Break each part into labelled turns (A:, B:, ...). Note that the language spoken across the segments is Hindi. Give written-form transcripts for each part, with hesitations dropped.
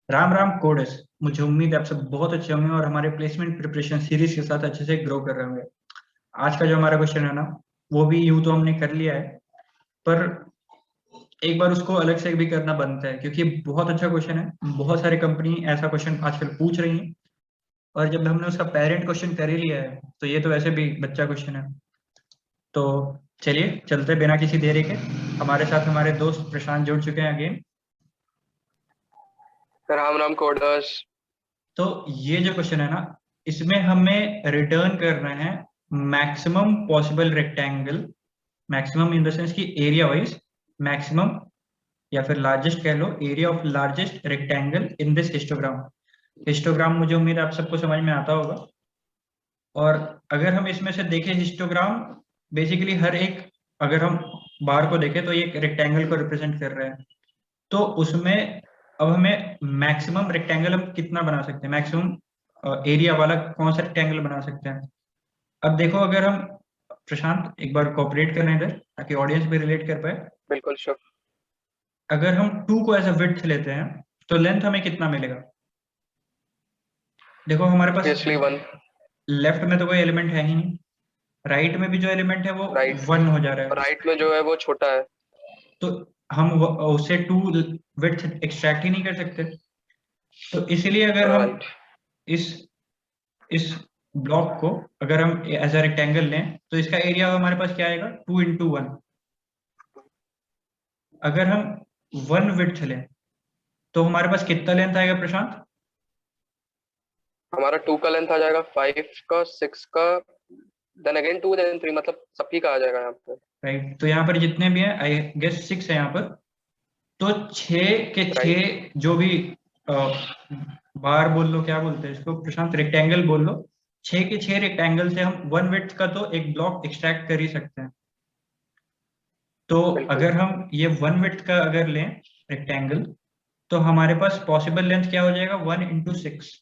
A: राम राम कोडेस। मुझे उम्मीद है आप सब बहुत अच्छे होंगे और हमारे प्लेसमेंट प्रिपरेशन सीरीज के साथ अच्छे से ग्रो कर रहे होंगे। आज का जो हमारा क्वेश्चन है ना, वो भी यूं तो हमने कर लिया है, पर एक बार उसको अलग से भी करना बनता है क्योंकि ये बहुत अच्छा क्वेश्चन है। बहुत सारी कंपनी ऐसा क्वेश्चन आजकल पूछ रही है और जब हमने उसका पेरेंट क्वेश्चन कर ही लिया है तो ये तो वैसे भी बच्चा क्वेश्चन है। तो चलिए चलते बिना किसी देरी के। हमारे साथ हमारे दोस्त प्रशांत जुड़ चुके हैं अगेन।
B: राम राम कोडर्स।
A: तो ये जो क्वेश्चन है ना, इसमें हमें रिटर्न करना है maximum possible rectangle. Maximum in the sense की एरिया वाइज मैक्सिमम, या फिर लार्जेस्ट कह लो, area of largest rectangle in this histogram. Histogram मुझे उम्मीद है आप सबको समझ में आता होगा। और अगर हम इसमें से देखें हिस्टोग्राम, बेसिकली हर एक, अगर हम बार को देखें तो ये एक रेक्टेंगल को रिप्रेजेंट कर रहा है। तो उसमें अब हमें मैक्सिमम रेक्टेंगल हम कितना बना सकते हैं, मैक्सिमम एरिया वाला कौन सा रेक्टेंगल बना सकते हैं। अब देखो, अगर हम, प्रशांत एक बार कोऑपरेट करना इधर ताकि ऑडियंस भी रिलेट कर पाए।
B: बिल्कुल श्योर।
A: अगर हम 2 को एज अ विड्थ लेते हैं तो लेंथ हमें कितना मिलेगा। देखो हमारे पास
B: ऑब्वियसली वन।
A: लेफ्ट में तो कोई एलिमेंट है ही नहीं, राइट में भी जो एलिमेंट है वो
B: राइट
A: 1 हो जा रहा है।
B: राइट में जो है वो छोटा है।
A: तो हम उससे 2 विड्थ एक्सट्रैक्ट ही नहीं कर सकते। तो इसलिए अगर हम
B: राइट।
A: इस इस ब्लॉक को अगर हम एज अ रेक्टेंगल लें तो इसका एरिया हमारे पास क्या आएगा, 2 × 1। अगर हम 1 विड्थ लें तो हमारे पास कितना लेंथ आएगा प्रशांत।
B: हमारा 2 का लेंथ आ जाएगा, 5 का, 6 का, देन अगेन 2, देन 3, मतलब सबकी का आ जाएगा यहाँ पे।
A: राइट, तो यहाँ पर जितने भी हैं, आई गेस 6 है यहाँ पर। तो 6 के
B: राइट।
A: 6 जो भी बार बोल लो, क्या बोलते हैं इसको प्रशांत, रेक्टेंगल बोल लो। 6 के 6 रेक्टेंगल से हम 1 विड्थ का तो एक ब्लॉक एक्सट्रैक्ट कर ही सकते हैं। तो
B: बिल्कुल।
A: अगर हम ये 1 विड्थ का अगर लें रेक्टेंगल, तो हमारे पास पॉसिबल लेंथ क्या हो जाएगा, 1 × 6।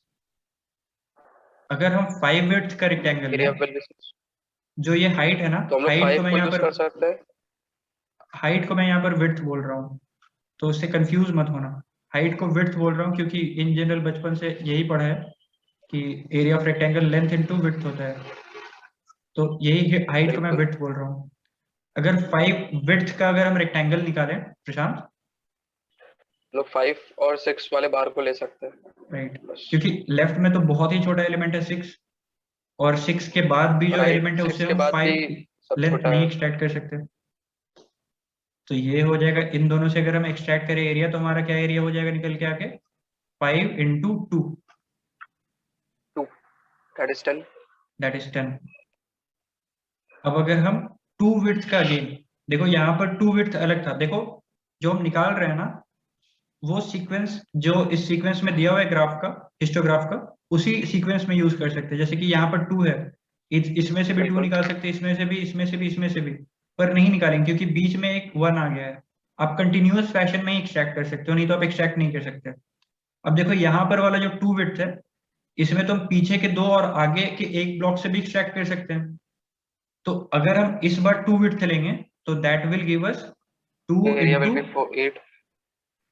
A: अगर हम 5 विड्थ का रेक्टेंगल
B: एरिया
A: लें,
B: विल बी 6।
A: जो ये हाइट है ना,
B: तो हम लोग
A: हाइट को
B: 5
A: मैं
B: को
A: यहाँ
B: यूज
A: पर
B: कर सकते हैं।
A: हाइट को मैं यहाँ पर विड्थ बोल रहा हूँ, तो उससे कंफ्यूज मत होना। हाइट को विड्थ बोल रहा हूँ क्योंकि इन जनरल बचपन से यही पढ़ा है कि area of rectangle length into width होता है। तो यही हाइट को मैं
B: बिल्कुल।
A: विड्थ बोल रहा हूँ। अगर 5 विड्थ का अगर हम रेक्टेंगल निकालें प्रशांत,
B: लोग 5 और 6 वाले बार को ले सकते हैं
A: राइट,
B: बस।
A: क्योंकि लेफ्ट में तो बहुत ही छोटा एलिमेंट है 6, और 6 के बाद भी जो
B: राइट,
A: एलिमेंट है
B: 6
A: उससे
B: के
A: हम
B: बाद भी
A: 5
B: सब
A: लेंथ
B: छोटा
A: नहीं
B: है।
A: एक्सट्रैक्ट कर सकते। तो ये हो जाएगा, इन दोनों से अगर हम एक्सट्रैक्ट करें एरिया तो हमारा क्या एरिया हो जाएगा निकल के आके, 5 × 2,
B: 2, दैट इज 10।
A: That is 10। अब अगर हम 2 विड्थ का, अगेन देखो यहाँ पर 2 विड्थ अलग था, देखो जो हम निकाल रहे हैं ना, वो सीक्वेंस जो इस सीक्वेंस में दिया हुआ है ग्राफ का, हिस्टोग्राफ का, उसी सीक्वेंस में यूज कर सकते हैं। जैसे कि यहाँ पर 2 है, इसमें से भी 2
B: बिल्कुल।
A: निकाल सकते हैं, इसमें से भी, इसमें से भी, इसमें से भी। पर नहीं निकालेंगे क्योंकि बीच में एक 1 आ गया है। आप कंटिन्यूअस फैशन में ही एक्सट्रैक्ट कर सकते हो, नहीं तो आप एक्सट्रैक्ट नहीं कर सकते। अब देखो यहाँ पर वाला जो 2 विड्थ है, इसमें तो हम पीछे के 2 और आगे के एक ब्लॉक से भी एक्सट्रैक्ट कर सकते हैं। तो अगर हम इस बार 2 विड्थ लेंगे तो that will give us 2
B: area will
A: ×
B: be 8।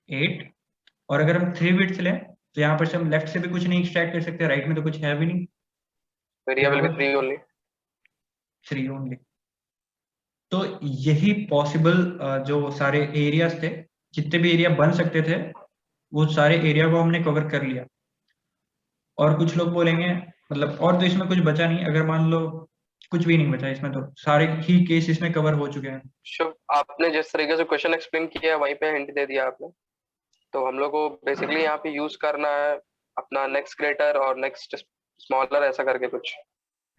A: 8। और अगर हम 3 विड्थ लें तो यहाँ पर से हम लेफ्ट से भी कुछ नहीं एक्सट्रैक्ट कर सकते, राइट में तो कुछ है भी नहीं।
B: एरिया
A: यहाँ
B: विल बी
A: पर
B: 3 ओनली।
A: 3 ओनली। तो यही पॉसिबल जो सारे एरियाज थे, जितने भी एरिया बन सकते थे, वो सारे एरिया को हमने कवर कर लिया। और कुछ लोग बोलेंगे, मतलब और तो इसमें कुछ बचा नहीं, अगर मान लो कुछ भी नहीं बचा इसमें, तो सारे ही केस इसमें कवर हो चुके हैं।
B: शुभ, आपने जिस तरीके से क्वेश्चन एक्सप्लेन किया है वहीं पे हिंट दे दिया आपने। तो हम लोग को बेसिकली यहाँ पे यूज करना है अपना नेक्स्ट ग्रेटर और नेक्स्ट स्मॉलर, ऐसा करके कुछ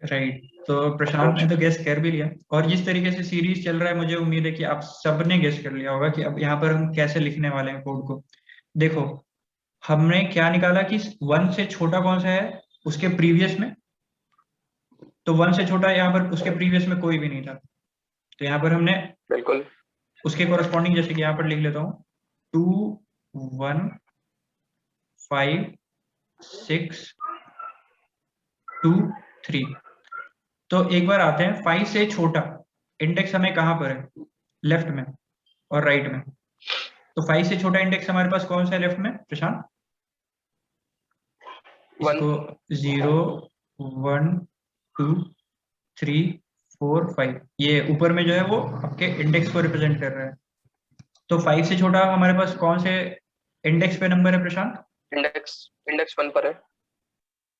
A: राइट, तो प्रशांत
B: अप्रोच।
A: ने तो गेस कर भी लिया, और जिस तरीके से सीरीज चल रहा है मुझे उम्मीद है कि आप सबने गेस कर लिया होगा कि अब यहाँ पर हम कैसे लिखने वाले हैं कोड को। देखो, हमने क्या निकाला कि 1 से छोटा कौन सा है उसके प्रीवियस में, तो 1 से छोटा यहाँ पर उसके प्रीवियस में कोई भी नहीं था। तो यहाँ पर हमने
B: बिल्कुल।
A: उसके कॉरस्पॉन्डिंग, जैसे कि यहाँ पर लिख लेता हूँ, 2, 1, 5, 6, 2, 3। तो एक बार आते हैं 5 से छोटा इंडेक्स हमें कहाँ पर है, लेफ्ट में और राइट में। तो 5 से छोटा इंडेक्स हमारे पास कौन सा है लेफ्ट में प्रशांत। इसको 0 1 2 3 4 5 ये ऊपर में जो है वो आपके इंडेक्स को रिप्रेजेंट कर रहा है। तो 5 से छोटा हमारे पास कौन से इंडेक्स पे नंबर है प्रशांत?
B: इंडेक्स 1 पर है।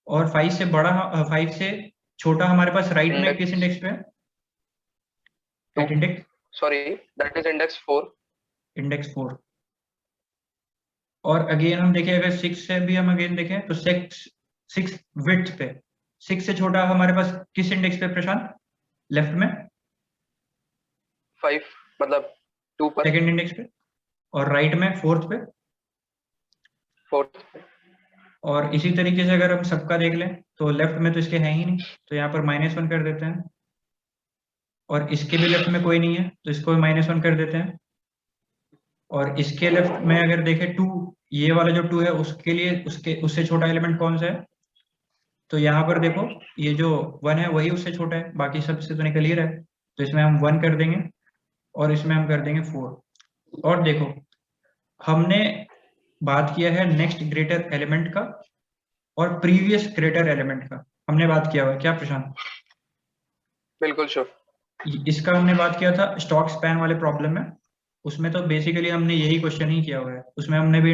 A: और 5 से बड़ा 5 से छोटा हमारे पास राइट में किस इंडेक्स पे है? At index
B: sorry that is index 4।
A: Index 4। और अगेन हम देखें अगर 6 से भी हम अगेन देखें तो 6 विड्थ पे 6 से छोटा हमारे पास किस इंडेक्स पे प्रशांत? लेफ्ट में
B: 5 मतलब 2 पर।
A: सेकंड इंडेक्स पे। और राइट में फोर्थ पे।
B: 4th पे।
A: और इसी तरीके से अगर हम सबका देख लें तो लेफ्ट में तो इसके है ही नहीं, तो यहाँ पर -1 कर देते हैं। और इसके भी लेफ्ट में कोई नहीं है तो इसको -1 कर देते हैं। और इसके लेफ्ट में अगर देखें 2, ये वाला जो 2 है उसके लिए उससे छोटा एलिमेंट कौन सा है? तो यहाँ पर देखो ये जो 1 है वही उससे छोटा है, बाकी सबसे तो निकल ही रहा है। तो इसमें हम 1 कर देंगे और इसमें हम कर देंगे 4। और देखो हमने बात किया है नेक्स्ट ग्रेटर एलिमेंट का और प्रीवियस ग्रेटर एलिमेंट का हमने बात किया हुआ है, क्या प्रशांत?
B: बिल्कुल श्योर।
A: इसका हमने बात किया था स्टॉक स्पैन वाले प्रॉब्लम में। उसमें तो बेसिकली हमने यही क्वेश्चन ही किया हुआ है, उसमें भी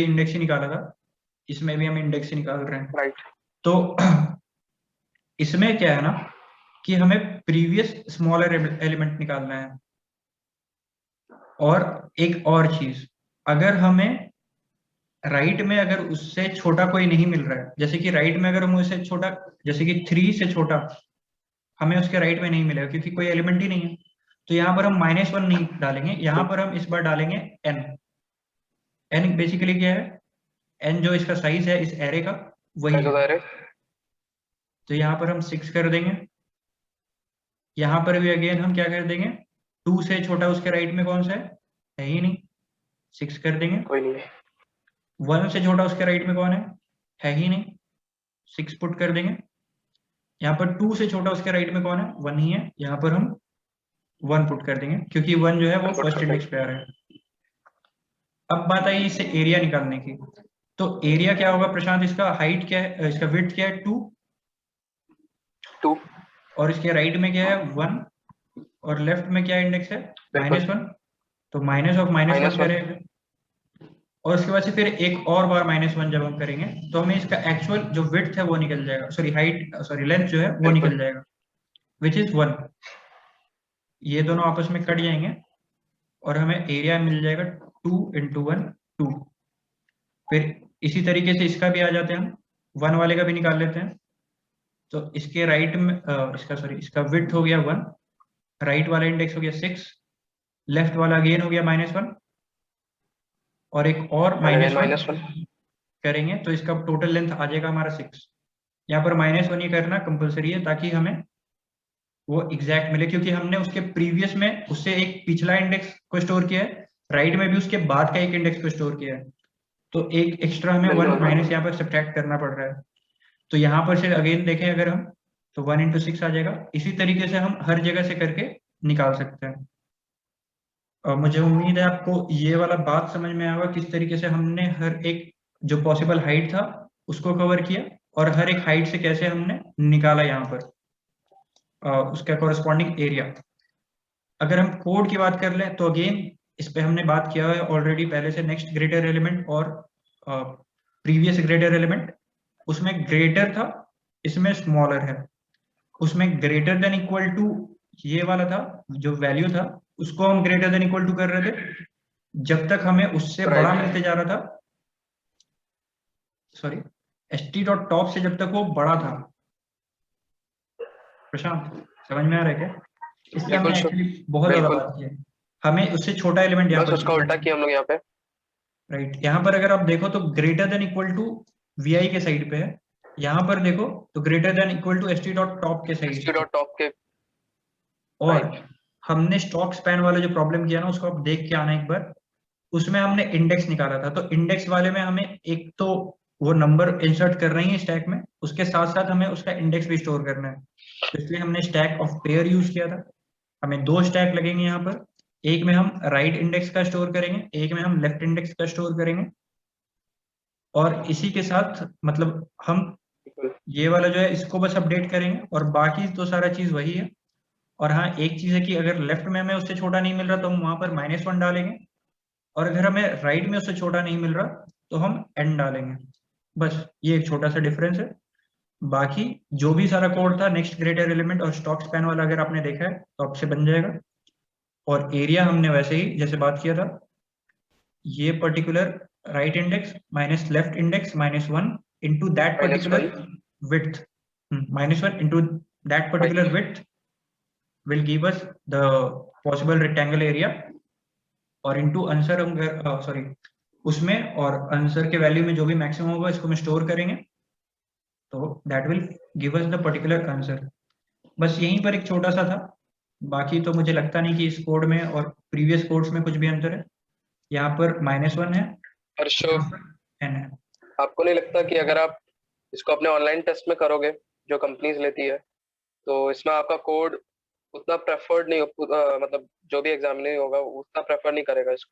A: इंडेक्स ही निकाला था, इसमें भी हम इंडेक्स ही निकाल रहे हैं।
B: राइट।
A: तो इसमें क्या है ना कि हमें प्रीवियस स्मॉलर एलिमेंट निकालना है। और एक और चीज, अगर हमें राइट में अगर उससे छोटा कोई नहीं मिल रहा है, जैसे कि राइट में अगर हम उससे छोटा, जैसे कि 3 से छोटा हमें उसके राइट में नहीं मिलेगा क्योंकि कोई एलिमेंट ही नहीं है, तो यहाँ पर हम -1 नहीं डालेंगे, यहाँ पर हम इस बार डालेंगे n। n बेसिकली क्या है? n जो इसका साइज है इस एरे का वही है। तो यहाँ पर हम 6 कर देंगे। यहाँ पर भी अगेन हम क्या कर देंगे, 2 से छोटा उसके राइट में कौन सा है ही नहीं, 6 कर देंगे।
B: कोई नहीं है।
A: 1 से छोटा उसके राइट में कौन है ही नहीं, 6 पुट कर देंगे। यहाँ पर 2 से छोटा उसके राइट में कौन है? 1 ही है, यहाँ पर हम 1 पुट कर देंगे क्योंकि 1 जो है वो फर्स्ट इंडेक्स पे आ रहा है। अब बात आई इससे एरिया निकालने की। तो एरिया क्या होगा प्रशांत? इसका हाइट क्या है, इसका विड्थ क्या है? 2। और इसके राइट में क्या है? 1। और लेफ्ट में क्या इंडेक्स है? -1। तो माइनस ऑफ -1 करेंगे। और उसके बाद से फिर एक और बार -1 जब हम करेंगे तो हमें इसका एक्चुअल जो विड्थ है वो निकल जाएगा, सॉरी लेंथ जो है वो निकल जाएगा, विच इज 1। ये दोनों आपस में कट जाएंगे और हमें एरिया मिल जाएगा 2 × 1 2। फिर इसी तरीके से इसका भी आ जाते हैं हम, 1 वाले का भी निकाल लेते हैं। तो इसके राइट में इसका विड्थ हो गया 1, राइट वाला इंडेक्स हो गया 6, लेफ्ट वाला अगेन हो गया -1 और एक और -1 करेंगे तो इसका टोटल लेंथ आ जाएगा हमारा 6। यहाँ पर -1 ही करना कंपलसरी है ताकि हमें वो एग्जैक्ट मिले, क्योंकि हमने उसके प्रीवियस में उससे एक पिछला इंडेक्स को स्टोर किया है, राइट में भी उसके बाद का एक इंडेक्स को स्टोर किया है, तो एक एक्स्ट्रा हमें 1 माइनस यहाँ पर सब्ट्रैक्ट करना पड़ रहा है। तो यहाँ पर से अगेन देखें अगर हम तो 1 × 6 आ जाएगा। इसी तरीके से हम हर जगह से करके निकाल सकते हैं। और मुझे उम्मीद है आपको ये वाला बात समझ में आएगा किस तरीके से हमने हर एक जो पॉसिबल हाइट था उसको कवर किया और हर एक हाइट से कैसे हमने निकाला यहाँ पर उसका कॉरेस्पॉन्डिंग एरिया। अगर हम कोड की बात कर लें तो अगेन इस पे हमने बात किया है ऑलरेडी पहले से, नेक्स्ट ग्रेटर एलिमेंट और प्रीवियस ग्रेटर एलिमेंट। उसमें ग्रेटर था, इसमें स्मॉलर है। उसमें ग्रेटर देन इक्वल टू ये वाला था, जो वैल्यू था उसको हम ग्रेटर देन इक्वल टू कर रहे थे जब तक हमें उससे बड़ा मिलते जा रहा था, सॉरी st.top से जब तक वो बड़ा था। प्रशांत समझ में आ रहा है क्या? इससे हमने एक्चुअली बहुत ज्यादा बात की है, हमें उससे छोटा एलिमेंट यहाँ पर
B: उसका उल्टा किया हम लोग यहाँ पे।
A: राइट। यहाँ पर अगर आप देखो तो greater than equal to vi के साइड पे है, यहाँ पर देखो तो greater than equal to st.top के साइड। और हमने स्टॉक स्पैन वाला जो प्रॉब्लम किया ना उसको आप देख के आना एक बार, उसमें हमने इंडेक्स निकाला था। तो इंडेक्स वाले में हमें एक तो वो नंबर इंसर्ट कर रही है स्टैक में, उसके साथ साथ हमें उसका इंडेक्स भी स्टोर करना है, तो इसलिए हमने स्टैक ऑफ पेयर यूज किया था। हमें 2 स्टैक लगेंगे यहाँ पर, एक में हम राइट इंडेक्स का स्टोर करेंगे, एक में हम लेफ्ट इंडेक्स का स्टोर करेंगे। और इसी के साथ मतलब हम
B: बिल्कुल।
A: ये वाला जो है इसको बस अपडेट करेंगे और बाकी तो सारा चीज वही है। और हाँ, एक चीज है कि अगर लेफ्ट में हमें उससे छोटा नहीं मिल रहा तो हम वहां पर -1 डालेंगे, और अगर हमें राइट में उससे छोटा नहीं मिल रहा तो हम n डालेंगे। बस ये एक छोटा सा डिफरेंस है। बाकी जो भी सारा कोड था नेक्स्ट ग्रेटर एलिमेंट और स्टॉक स्पैन वाला अगर आपने देखा है तो आपसे बन जाएगा। और एरिया हमने वैसे ही जैसे बात किया था, ये particular right index minus left index -1 into that particular width, -1 into that particular width will give us the possible rectangle area, और into आंसर हम सॉरी उसमें और आंसर के वैल्यू में जो भी मैक्सिमम होगा इसको हम स्टोर करेंगे, तो that will give us the particular answer. बस यहीं पर एक छोटा सा था, बाकी तो मुझे लगता नहीं कि इस कोड में और प्रीवियस कोड्स में कुछ भी अंतर है। यहाँ पर -1 है,
B: हर्षो,
A: n है।
B: आपको नहीं लगता कि अगर आप इसको अपने ऑनलाइन टेस्ट में करोगे जो कंपनीज लेती है, तो इसमें आपका कोड उतना प्रेफर्ड नहीं मतलब जो भी एग्जामिनर होगा उतना प्रेफर नहीं करेगा इसको,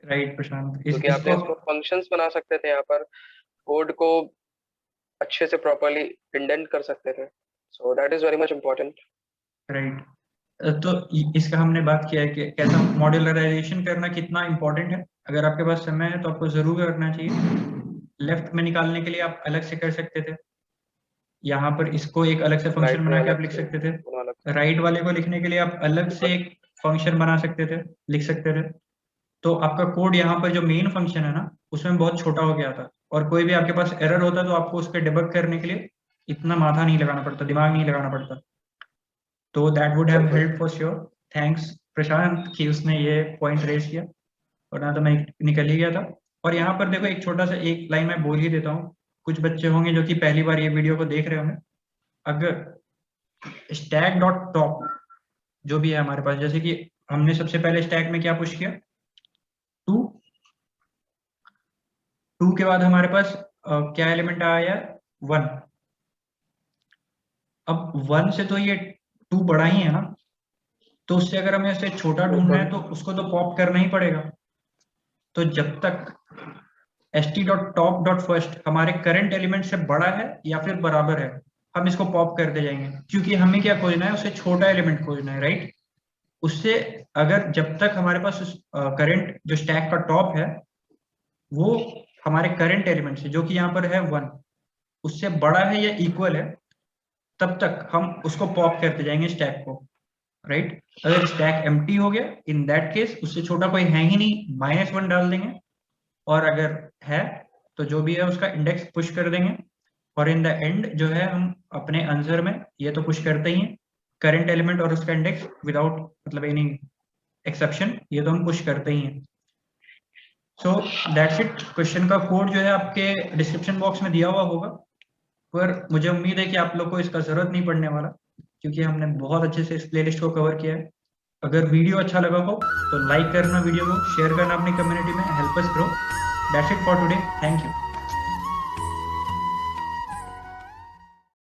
A: राइट प्रशांत,
B: क्योंकि आपने इसमें फंक्शंस बना सकते थे, यहाँ पर कोड को अच्छे से प्रॉपर्ली इंडेंट कर सकते थे। So that is very much important.
A: Right. तो इसका हमने बात किया है कि कैसा मॉड्यूलराइजेशन करना कितना इंपॉर्टेंट है। अगर आपके पास समय है तो आपको जरूर करना चाहिए। लेफ्ट में निकालने के लिए आप अलग से कर सकते थे, यहाँ पर इसको एक अलग से फंक्शन बना के आप लिख सकते थे। राइट वाले को लिखने के लिए आप अलग से एक फंक्शन बना सकते थे, लिख सकते थे। तो आपका कोड यहाँ पर जो मेन फंक्शन है ना उसमें बहुत छोटा हो गया था, और कोई भी आपके पास एरर होता तो आपको उस पर डिबग करने के लिए इतना माथा नहीं लगाना पड़ता, दिमाग नहीं लगाना पड़ता। तो that would have help for sure. Thanks Prashant कि उसने ये पॉइंट रेज किया, वरना तो मैं निकल ही गया था। और यहाँ पर देखो एक छोटा सा एक लाइन मैं बोल ही देता हूँ, कुछ बच्चे होंगे जो कि पहली बार ये वीडियो को देख रहे होंगे। अगर स्टैक डॉट टॉप जो भी है हमारे पास, जैसे कि हमने सबसे पहले स्टैक में क्या पुश किया, 2 के बाद हमारे पास क्या एलिमेंट आया, 1। अब 1 से तो ये 2 बड़ा ही है ना, तो उससे अगर हमें उसे छोटा ढूंढना है तो उसको तो पॉप करना ही पड़ेगा। तो जब तक st.top.first हमारे करंट एलिमेंट से बड़ा है या फिर बराबर है, हम इसको पॉप करते जाएंगे, क्योंकि हमें क्या खोजना है, उससे छोटा एलिमेंट खोजना है, राइट। उससे अगर जब तक हमारे पास करंट जो स्टैक का टॉप है वो हमारे करंट एलिमेंट से जो कि यहाँ पर है 1 उससे बड़ा है या इक्वल है, तब तक हम उसको पॉप करते जाएंगे स्टैक को, राइट। अगर स्टैक एम्प्टी हो गया, इन दैट केस उससे छोटा कोई है ही नहीं, -1 डाल देंगे, और अगर है तो जो भी है उसका इंडेक्स पुश कर देंगे। और इन द एंड जो है हम अपने आंसर में ये तो पुश करते ही हैं, करंट एलिमेंट और उसका इंडेक्स विदाउट मतलब एनी एक्सेप्शन, ये तो हम पुश करते ही हैं। So that's it. क्वेश्चन का कोड जो है आपके डिस्क्रिप्शन बॉक्स में दिया हुआ होगा, पर मुझे उम्मीद है कि आप लोग को इसका जरूरत नहीं पड़ने वाला, क्योंकि हमने बहुत अच्छे से इस प्लेलिस्ट को कवर किया है। अगर वीडियो अच्छा लगा हो तो लाइक करना, वीडियो को शेयर करना अपनी कम्युनिटी में, help us grow. That's it for today, thank you.